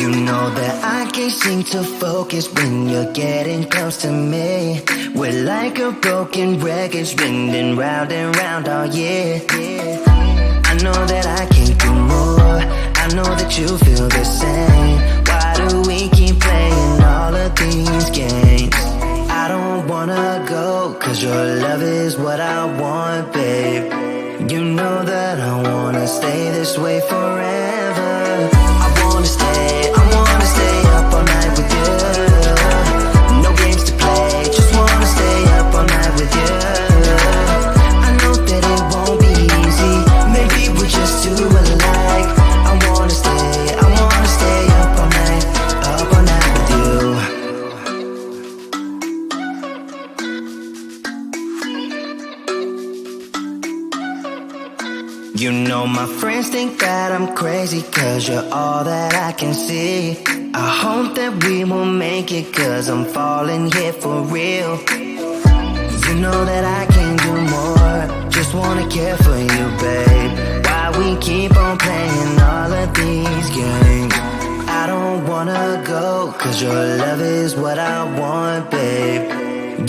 You know that I can't seem to focus when you're getting close to me. We're like a broken record spinning round and round all year. I know that I can't do more, I know that you feel the same. Why do we keep playing all of these games? I don't wanna go, cause your love is what I want, babe. You know that I wanna stay this way forever. I wanna stay up all night with you. No games to play, just wanna stay up all night with you. I know that it won't be easy, maybe we're just too alike. I wanna stay up all night with you. You know my friends think that I'm crazy, cause you're all that I can see. I hope that we will make it, cause I'm falling here for real. You know that I can't do more, just wanna care for you, babe. Why we keep on playing all of these games? I don't wanna go, cause your love is what I want, babe.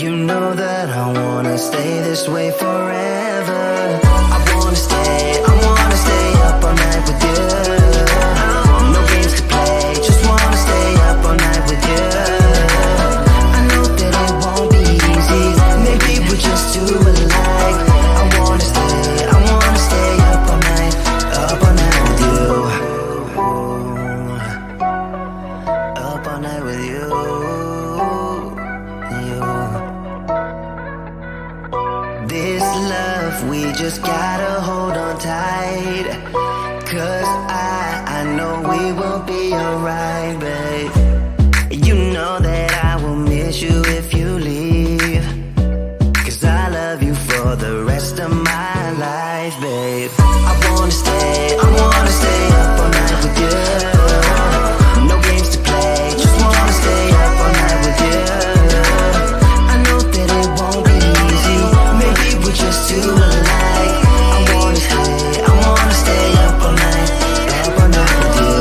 You know that I wanna stay this way forever. I wanna stay up all night with you. No games to play, just wanna stay up all night with you. I know that it won't be easy, maybe we're just too alike. I wanna stay up all night with you. Up all night with you. This love, we just gotta hold on tight, cause I know we will be alright, babe. You know that I will miss you if you leave, cause I love you for the rest of my life, babe. I wanna stay up all night with you. No games to play, just wanna stay up all night with you. I know that it won't be easy, maybe we're just too alike. I wanna stay up all night with you.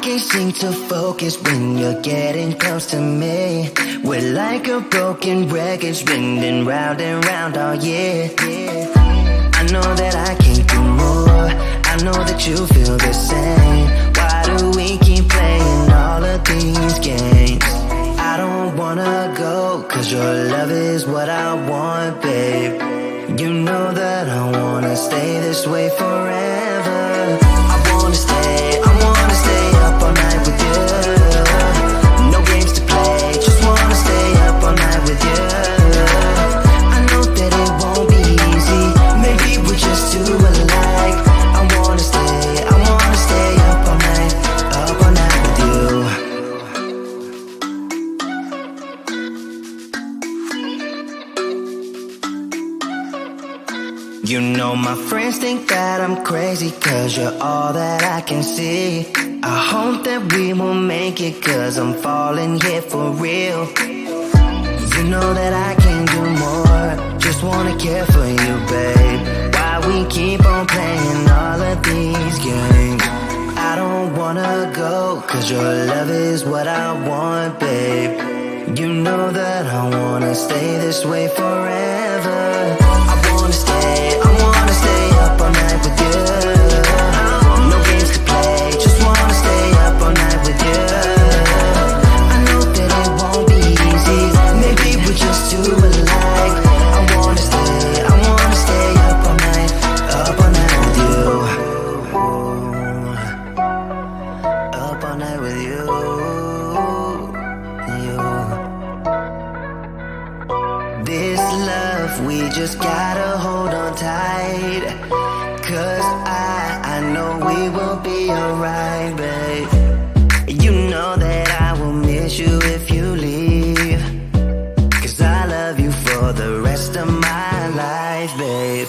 can't seem to focus when you're getting close to me. We're like a broken record spinning round and round all year. I know that I can't do more, I know that you feel the same. Why do we keep playing all of these games? I don't wanna go, cause your love is what I want, babe. You know that I wanna stay this way forever. I wanna stay up all night with you. No games to play, just wanna stay up all night with you. I know that it won't be easy, maybe we're just too alike. I wanna stay up all night with you. You know my friends think that I'm crazy, cause you're all that I can see. I hope that we will make it, cause I'm falling here for real. You know that I can do more, just wanna care for you, babe. Why we keep on playing all of these games? I don't wanna go, cause your love is what I want, babe. You know that I wanna stay this way forever. I wanna stay up all night with you. No games to play, just wanna stay up all night with you. I know that it won't be easy, maybe we're just too alike. I wanna stay up all night with you. Up all night with you. This love, we just gotta hold on tight. Cause I know we will be alright, babe. You know that I will miss you if you leave. Cause I love you for the rest of my life, babe.